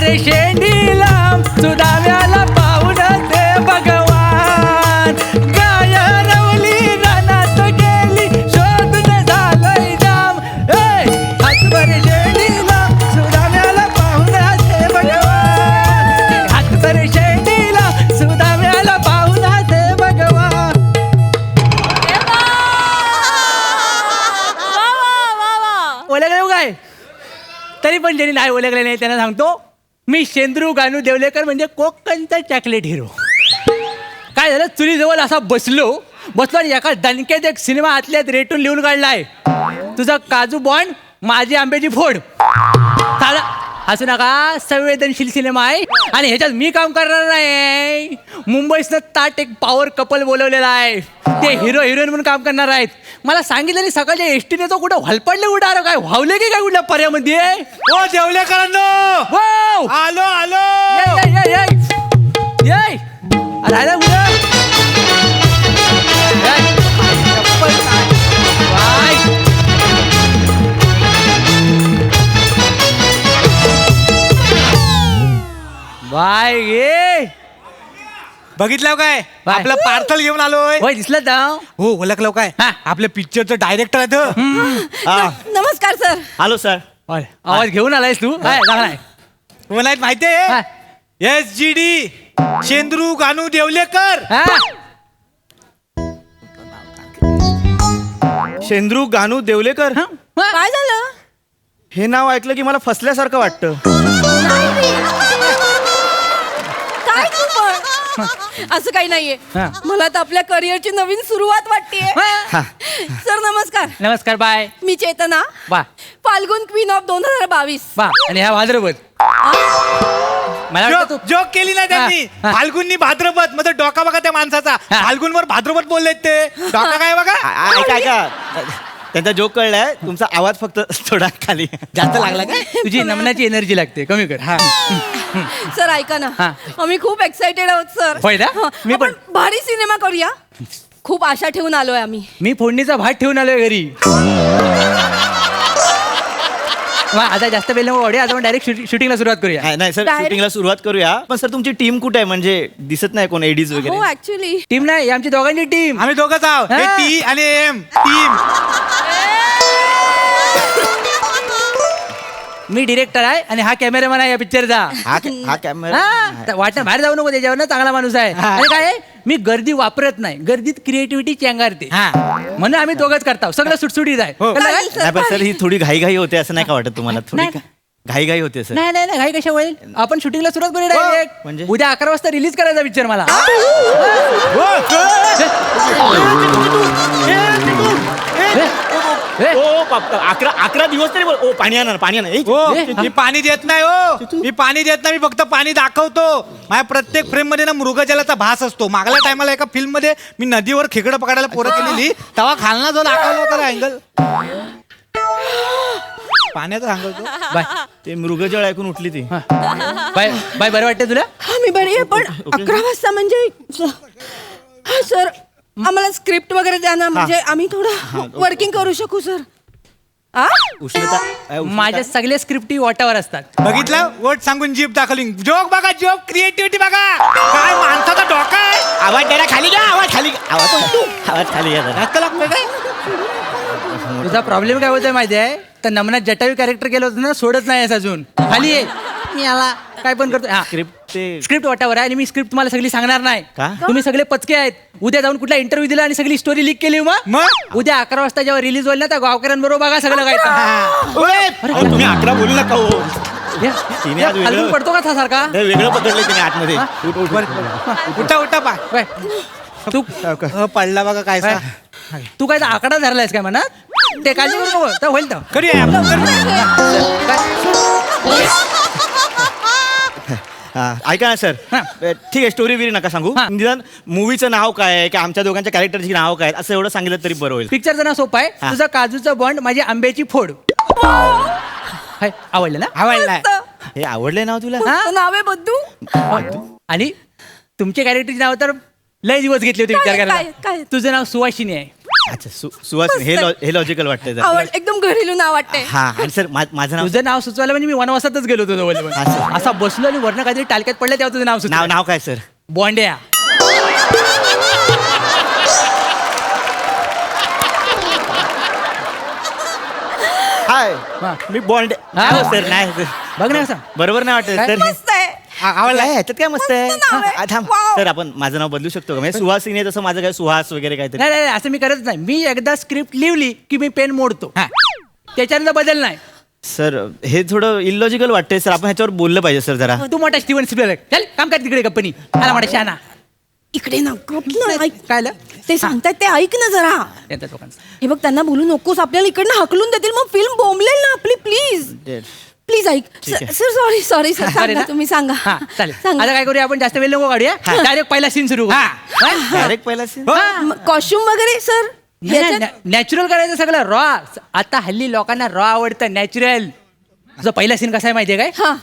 बरे शेंडीला सुदाम्याला पाहून ते भगवान गाय रवली रानात गेली शोधून झालंय जाम हात बरे शेंडीला सुदाम्याला पाहून ते भगवान हात बरे शेंडीला सुदाम्याला पाहून ते भगवान. ओळखलं काय तरी पण ज्यांनी नाही ओळखले नाही त्यांना सांगतो मी शेंद्रू गानू देवलेकर म्हणजे कोकणचा चॉकलेट हिरो. काय झालं चुलीजवळ असा बसलो आणि एका दणक्यात एक सिनेमा आतल्यात रेटून लिहून काढलाय तुझा काजू बॉन्ड माझी आंब्याची फोड. साधा हसू नका संवेदनशील सिनेमा आहे आणि ह्याच्यात मी काम करणार नाही. मुंबईतनं ताट एक पॉवर कपल बोलवलेला आहे ते हिरो हिरोईन म्हणून काम करणार आहेत. मला सांगितलं सकाळच्या एसटीने तो कुठं हलपडले उडार काय व्हावले की काय कुठल्या पर्यामध्ये ओ देवलेकरांनो आलो आलो राहिला बाय गे बघितलं काय बाय. आपलं पार्सल घेऊन आलोय. होय दिसलं का हो ओळखलं काय हा. आपल्या पिक्चरचं डायरेक्टर आहे तो. नमस्कार सर. Hello sir. आवाज घेऊन आलायस तू काय नाही तुम्हाला एक माहितीये SGD शेंद्रू गानू देवलेकर. शेंद्रू गानू देवलेकर काय झालं? हे नाव ऐकलं की मला फसल्यासारखं वाटतं. काय तू पण असं काही नाहीये. मला तर आपल्या करिअरची नवीन सुरुवात वाटतेय. सर नमस्कार. नमस्कार बाय मी चेतना बा फाल्गुन क्वीन ऑफ 2022. बा आणि ह्या भाद्रपद मला वाटतं तू जोक केली ना त्यांनी. हा. फाल्गुननी भाद्रपद म्हणजे डोका बघा त्या माणसाचा. हा. फाल्गुनवर भाद्रपद बोललेत ते. डोका काय बघा. ऐका ऐका त्यांचा जोक कळलाय तुमचा आवाज फक्त थोडा खाली जास्त लागला काय तुझी नमनाची एनर्जी लागते कमी कर. हा सर ऐका ना हा. आम्ही खूप एक्साइटेड आहोत सर. होय ना? मी पण. आपण भारी सिनेमा करूया. खूप आशा ठेवून आलोय आम्ही. मी फोडणीचा भात ठेवून आलोय घरी. वा, आता जास्त वेळ नको आता आपण डायरेक्ट शूटिंगला सुरुवात करूया. नाही सर Direct- शूटिंगला सुरुवात करूया पण सर तुमची टीम कुठे आहे म्हणजे दिसत नाही कोण एडीज हो वगैरे. ऍक्च्युली टीम नाही आमची दोघांची टीम. आम्ही दोघंच आहोत. हा. टी आणि एम टीम. मी डिरेक्टर आहे आणि हा कॅमेरामॅन आहे या पिक्चरचा. हा कॅमेरा हा वाटणं बाहेर जाऊ नको त्याच्यावर चांगला माणूस आहे. आणि काय आहे, मी गर्दी वापरत नाही गर्दीत क्रिएटिव्हिटी चेंगारते म्हणून आम्ही दोघंच करतो सगळं सुटसुटीत आहे. हो. कळलं काय? नाही पण सर ही थोडी घाई होते असं नाही का वाटत तुम्हाला थोडी नाही. घाई होते सर. नाही नाही नाही घाई कशा होईल आपण शूटिंगला सुरुवात करू डायरेक्ट. म्हणजे? उद्या 11 वाजता रिलीज करायचा पिक्चर मला. अकरा दिवस तरी ओ पाणी आणा पाणी आणा. हो मी पाणी देत नाही हो. मी पाणी देत नाही मी फक्त पाणी दाखवतो. माझ्या प्रत्येक फ्रेम मध्ये ना मृगजलाचा भास असतो. मागल्या टायमाला एका फिल्म मध्ये मी नदीवर खेकडं पकडायला पोरं केलेली तेव्हा खालना जो दाखवला होता अँगल पाण्याचा सांगतो. बाय ते मृगजळ ऐकून उठली ती. बाय बाय बरं वाटतं तुला. हा मी बरी आहे पण 11 वाजता म्हणजे हा सर आम्हाला स्क्रिप्ट वगैरे द्या ना म्हणजे आम्ही थोडं वर्किंग करू शकू सर. उष्णता माझ्या सगळ्या स्क्रिप्टी वाटावर असतात. बघितलं वोट सांगून जीप दाखवली. जोक बघा जोक क्रिएटिव्हिटी बघा. काय माणसाचा डोका आहे. आवाज द्यायला खाली घ्या आवाज खाली आवाज खाली घ्या जरा. जास्त लागतोय काय. तुझा प्रॉब्लेम काय होतोय माहिती आहे तर नमनात जटावी कॅरेक्टर केलं होतं ना सोडत नाही अजून. खाली ये मी आला काय पण करतो. स्क्रिप्ट ते स्क्रिप्ट वाटावर आहे आणि मी स्क्रिप्ट तुम्हाला सगळी सांगणार नाही. का? तुम्ही सगळे पचके आहेत. उद्या जाऊन कुठला इंटरव्ह्यू दिला आणि सगळी स्टोरी लीक केली मग? उद्या 11 वाजता जेव्हा रिलीज होईल ना त्या गावकऱ्यांबरोबर बघा सगळं काय. अहो, तुम्ही 11 बोलू नका हो. तिने आज हलवून वेगळं पडतो का सारखा. नाही, वेगळं पकडलं तिने आतमध्ये. उठा उठा पा बाय. तू पडला बघा काय सा. तू काय आकडा धरलायस काय म्हणत ते काळजी करू नको तर होईल तर. करूया आपण, करूया. ऐका ना सर हा. ठीक आहे स्टोरी बिरी नका सांगू. हा. निदान मूवीचं नाव काय आहे की आमच्या दोघांच्या कॅरेक्टरची नाव काय आहेत, असं एवढं सांगितलं तरी बरं होईल. पिक्चरचं नाव सोपं आहे. हा. तुझा काजूचा बॉन्ड माझी आंब्याची फोड. हाय, आवडलं ना. आवडलाय. हे आवडलंय नाव तुला. नाव आहे बद्दू. आणि तुमच्या कॅरेक्टरची नाव तर लय दिवस घेतले होते विचार काय- करायला. काय? तुझं नाव सुवासिनी आहे. अच्छा सुहासिनी हे लॉजिकल वाटतंय जरा. आवड एकदम घरेलू नाव वाटतंय. हा आणि सर माझं नाव तुझं नाव सुचवायला म्हणजे मी वनवासातच गेलो होतो जवळ असा बसलो आणि वर्ण काहीतरी टालक्यात पडलं तेव्हा तुझं नाव नाव सुचलं. नाव काय सर? बॉन्ड्या. हाय हा. मी बॉन्ड हा. सर नाही sir. बघ ना असं बरोबर नाही वाटत काय? सर मस्त आहे. आवडला ह्याच्यात काय मस्त आहे मस्त नाव आहे. हा, थांब Wow. सर आपण माझं नाव बदलू शकतो का म्हणजे सुहासिनी आहे तसं माझं काय सुहास वगैरे काहीतरी. नाही नाही नाही, असं मी करत नाही. मी एकदा स्क्रिप्ट लिहिली की मी पेन मोडतो. हा. त्याच्यानंतर बदल नाही. सर हे थोडं इलॉजिकल वाटतंय सर आपण ह्याच्यावर बोललं पाहिजे सर जरा. तू मोठा स्टीवन स्पिलबर्ग चल काम कर तिकडे कंपनी आला मोठा शहाणा. इकडे ना कुठलं ऐक. काय आलं? ते सांगतायत ते ऐक ना जरा. त्यांच्या लोकांचं. हे बघ त्यांना बोलू नकोस आपल्याला इकडनं हकलून देतील मग फिल्म बोंबलेल ना आपली प्लीज प्लीज ऐक ठीक आहे. सर सॉरी सॉरी सर अरे सांगा ना? तुम्ही सांगा हा चालेल सांगा. आता काय करूया आपण जास्त वेळ नको काढूया डायरेक्ट पहिला सीन सुरू करू. हा. डायरेक्ट पहिला scene? कॉस्ट्युम वगैरे सर नॅचरल करायचं सगळं रॉ. आता हल्ली लोकांना रॉ आवडतं नॅचरल. तुझा पहिला सीन कसा आहे माहितीये काय? हा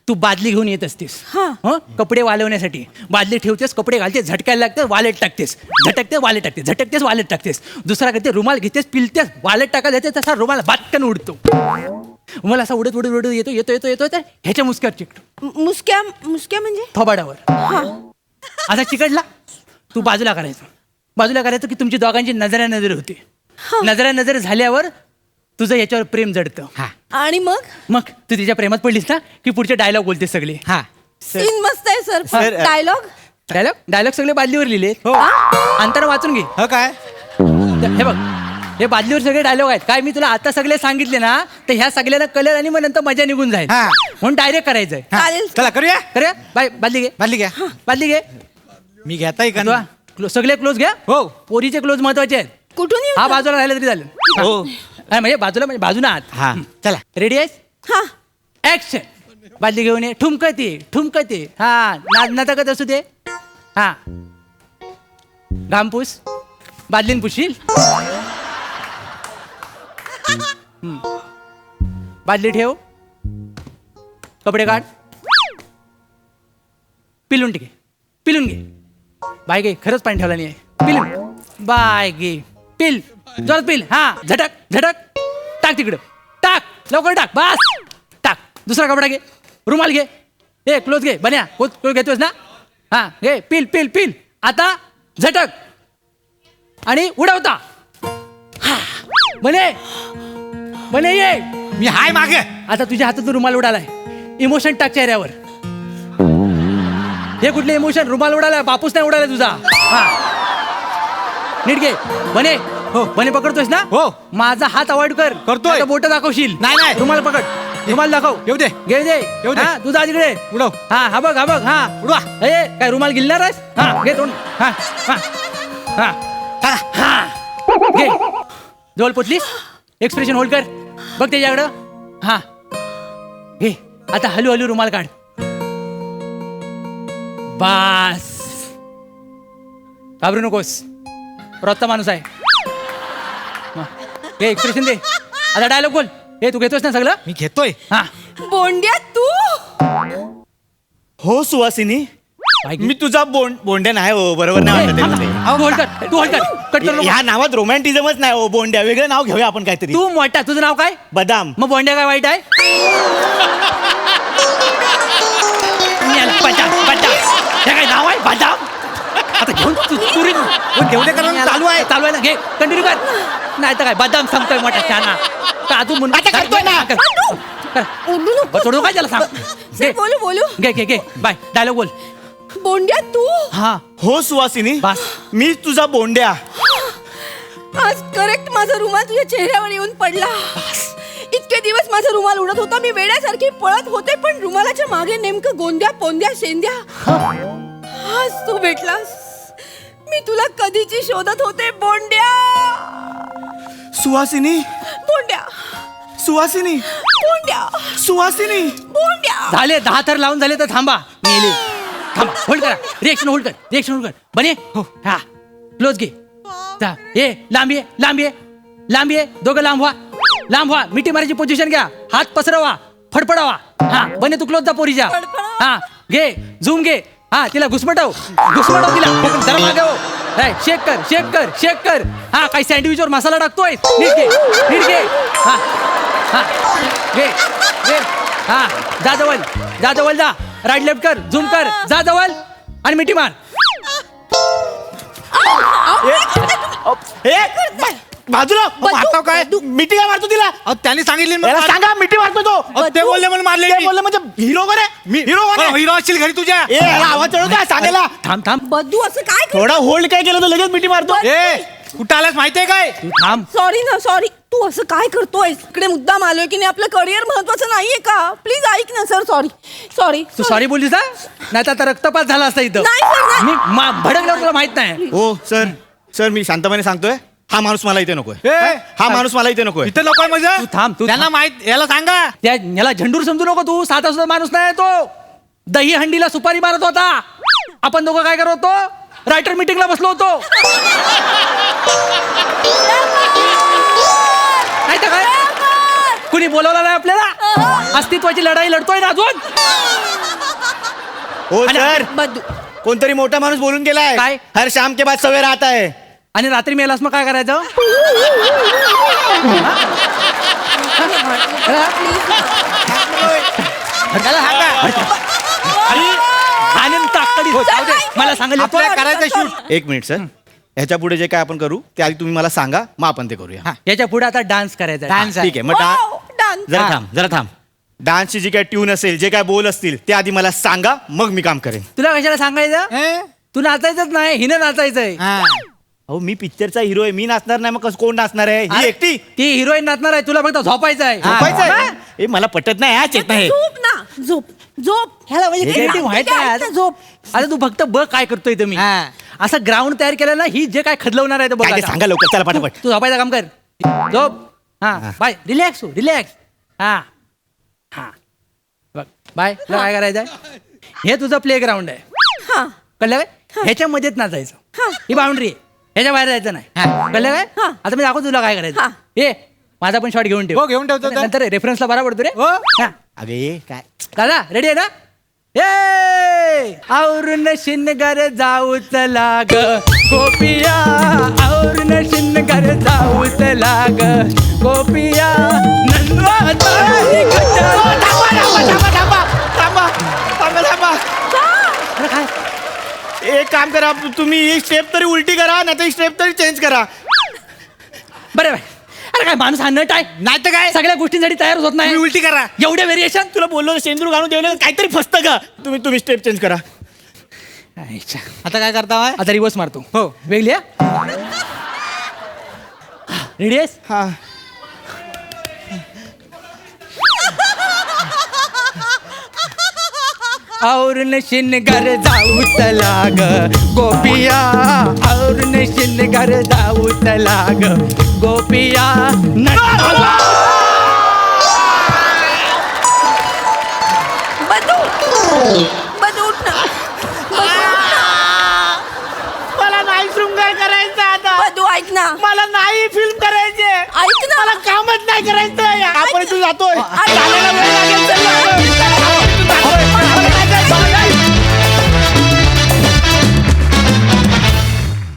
तू बादली घेऊन येत असतेस हा. हं? कपडे वालवण्यासाठी बादली ठेवतेस कपडे घालतेस झटकायला लागते वालेट टाकतेस झटकते वालेट टाकतेस झटकतेस वालेट टाकतेस दुसरा करते रुमाल घेतेस पिलतेस वालेट टाकायला येते तसा रुमाल बाटकन उडतो. मला असा उडत उडत उडत येतो येतो येतो येतो तर ह्याच्या मुसक्यावर चिकटतो मुसक्या मुसक्या म्हणजे थोबाडावर. हा असा चिकटला तू बाजूला करायचं की तुमची दोघांची नजर होते. नजर झाल्यावर तुझं याच्यावर प्रेम जडतं. आणि मग तू तिच्या प्रेमात पडलीस ना की पुढचे डायलॉग बोलतेस सगळे. हा. सीन मस्त आहे सर सर, डायलॉग डायलॉग सगळे बादलीवर लिहिले. हो. अंतर वाचून घे. ह काय? हे बघ हे बादलीवर सगळे डायलॉग आहेत. काय मी तुला आता सगळे सांगितले ना तर ह्या सगळ्यांना कलर आणि मग नंतर मजा निघून जाईल हा. म्हणून डायरेक्ट करायचंय. हा. चालेल. चला करूया. करूया बाय बादली घे बादली घ्या. बादली घे. मी घेताय का तुला सगळे क्लोज घ्या. हो. पोरीचे क्लोज महत्वाचे आहेत. कुठून येऊ हा सर? बाजूला राहिलं तरी झालं. हो हा, म्हणजे बाजूला म्हणजे बाजूला आहात. हा चला. रेडी आहेस? हा ऍक्शन. बादली घेऊन ये ठुमकते हा नाटकत असू दे. हा घामपूस बादलीन पुशील. बादली ठेव कपडे काढ पिलून घे बाय गे खरंच पाणी ठेवला नाही पिलून बाय गे पिल जोरात पिल. हा झटक टाक तिकडं टाक लवकर टाक बस टाक. दुसरा कपडा घे रुमाल घे ए क्लोज घे बन्या क्लोज घेतोस ना. हा घे पिल आता झटक आणि उडवता. हा बने ये. मी हाय मागे. आता तुझ्या हातातून रुमाल उडालाय. इमोशन टाक चेहऱ्यावर. हे कुठले इमोशन? रुमाल उडालाय बापूस नाही उडालाय तुझा. हा नीट घे बने. हो बने पकडतोयस ना. हो. माझा हात अवॉइड कर. करतोय. बोट दाखवशील. नाही. रुमाल पकड रुमाल दाखव. येऊ दे. घे दे येऊ दे. हा तुझा तिकडे उडव. हा बघ हा उडवा. ए काय रुमाल गिलणार आहेस? हा घे तोंड. हा घे जवळ पोचलीस. एक्सप्रेशन होल्ड कर. बघ त्याच्याकडं. हा घे आता हलू रुमाल काढ. बास घाबरू नकोस रोजचा माणूस आहे. घे एक्सप्रेशन दे. आता डायलॉग बोल. हे तू घेतोस ना सगळं. मी घेतोय. हा बोंड्या तू हो सुहासिनी काय घे? मी तुझा बोंड्या नाही हो बरोबर नाही वाटत आहे तू होल्ड कर कट कर नको. ह्या नावात रोमॅन्टिझमच नाही हो बोंड्या वेगळं नाव घेऊया आपण काहीतरी. तू मोठा तुझं नाव काय? बदाम. मग बोंड्या काय वाईट आहे? बदाम हे काय नाव आहे बदाम? आता घेऊन घेऊ दे कारण चालू आहे. चालू आहे ना घे कंटिन्यू कर. नाही तर काय बदाम सांगतोय मोठा शाना का तू म्हणून आता करतोय ना. ओरडू नको. सोडू काय त्याला सांग. सर बोलू घे बाय डायलॉग बोल. बोंड्या तू हा हो सुहासिनी बस. मी तुझा बोंड्या. आज करेक्ट माझा रुमाल तुझ्या चेहऱ्यावर येऊन पडला. इतके दिवस माझा रुमाल उडत होता मी वेड्यासारखी पळत होते पण रुमालाच्या मागे नेमकं गोंद्या पोंद्या शेंद्या. आज तू भेटलास. मी तुला कधीची शोधत होते बोंड्या. सुहासिनी बोंड्या सुहासिनी झाले 10 थर लावून झाले तर थांबा. मेले थांबा. होल्ड करा. रिएक्शन होल्ड कर बने. हो हा क्लोज घे. ये लांब ये दोघं लांब व्हा. मिठी मारायची पोझिशन घ्या. हात पसरवा फडफडावा. हा बने तू क्लोज जा पोरीच्या. फडफडावा. हा घे झूम घे. हा तिला घुसमटव तिला. जरा मागे हो. शेक कर शेक कर शेक कर. हा काही सँडविचवर मसाला टाकतोय. नीट घे नीट घे. हा हा घे घे. हा जा जवळ जा. राईट लेफ्ट कर, झूम कर, जा जवळ आणि मिठी मार. बाजूला मारतो काय? मिठी काय मारतो तिला? अहो, त्यांनी सांगितले याला सांगा मिठी मारतो तो. ते बोलले म्हणून मारले ते बोलले म्हणजे हिरो कोण आहे? हिरो कोण आहे? हिरो असशील घरी तुझ्या. ए याला आवाज चढवतो काय सांगायला? थांब बद्दू असं काय थोडा होल्ड काय केलं तर लगेच मिठी मारतो. ए कुठं आलास माहितीये काय? तू थांब. सॉरी ना सॉरी. तू असं काय करतोय? इकडे मुद्दाम आलोय की नाही, आपलं करिअर महत्वाचं नाहीये का? प्लीज ऐक ना सर. Sorry sorry. तू सॉरी बोललीस ना? नाही तर आता रक्तपात झाला असता इथं. नाही सर नाही. मी भडकल्यावर तुला माहित नाही. हो सर मी शांतपणे सांगतोय, हा माणूस मला इथे नकोय. हा माणूस मला इथे नकोय. इथं नको म्हणजे तू थांब, तू त्यांना थांब. माहित याला सांगा. त्या याला झंडूर समजू नको तू. साधा सुद्धा माणूस नाही तो. दही हंडीला सुपारी मारत होता. आपण दोघं काय करत होतो? रायटर मीटिंगला बसलो होतो. नाही तर काय? कुणी बोलवलं नाही आपल्याला. अस्तित्वाची लढाई लढतोय ना अजून. हो सर, बद्दू कोणतरी मोठा माणूस बोलून गेलाय. काय? हर शाम के बाद सवेरा आता है. आणि रात्री मेलास मग काय करायचं? त्याला हाका. आनंद ताकदी होत. जाऊ दे. मला सांगायला आपल्याला करायचं शूट. एक मिनिट सर, ह्याच्या पुढे जे काय आपण करू ते आधी तुम्ही मला सांगा, मग आपण ते करूया. याच्या पुढे आता डान्स करायचा. डान्स ठीक आहे मग डान्स. जरा थांब. डान्सची जी काय ट्यून असेल, जे काय बोल असतील ते आधी मला सांगा, मग मी काम करेन. तुला कशाला सांगायचं? तू नाचायचंच नाही, हिनं नाचायचंय. अहो मी पिक्चरचा हिरो आहे, मी नाचणार नाही, मग कसं कोण नाचणार आहे? ही एकटी ती हिरोईन नाचणार आहे, तुला फक्त झोपायचं आहे. झोपायचं हा? आहे? ए मला पटत नाही हा चेत नाही. झोप ना झोप झोप. ह्याला म्हणजे हे creative काय? व्हायचं ते आहे. ऐक ना, झोप. आता तू फक्त बघ काय करतोय इथं मी. हा. असं ग्राउंड तयार केलं ना, ही जे काय खदलवणार आहे ते बघ काय ते आता. सांगा लवकर, चला पटापट. तू झोपायचं काम कर. झोप. हा बाय. रिलॅक्स हो रिलॅक्स. हा हा बघ बाय. तुला काय करायचंय? हे तुझं प्ले ग्राउंड आहे. हा कळलं काय? ह्याच्यामध्येच नाचायचं. ही बाउंड्री आहे. ह्याच्या बाहेर जायचं नाही. कळलं काय? हा. आता मी दाखवतो तुला काय करायचं. हा. ए माझा पण शॉट घेऊन ठेव. हो, घेऊन ठेवतो तर. नंतर रेफरन्सला बरा पडतो रे. हो. हा. अगे काय दादा रेडी आहे ना? ए औरून शिनगर जाऊ चला ग गोपिया. औरून शिनगर जाऊ चला ग गोपिया. अरे काय? एक काम करा, तुम्ही ही स्टेप तरी उलटी करा, नाही तर ही स्टेप तरी चेंज करा. बरं बाय. अरे काय माणूस हा नट आहे. नाही तर काय? सगळ्या गोष्टींसाठी तयार होत नाही. तुम्ही उलटी करा. एवढे व्हेरिएशन तुला बोललो शेंद्रू घालून ठेवलं, काहीतरी फसतं का? तुम्ही स्टेप चेंज करा. आता काय करता होय? आता रिवर्स मारतो. हो. वेगळी रेडी आहेस? हा और शिनगर जाऊ चला ग गोपिया. और शिनगर जाऊ चला ग गोपिया. बद्दू बद्दू उठ ना. मला नाही शृंगार करायचं आता. बद्दू ऐक ना. मला नाही फिल्म करायचे. ऐक ना. कामच नाही करायचं. आपण तू जातोय. अरे, वेळ लागेल, चल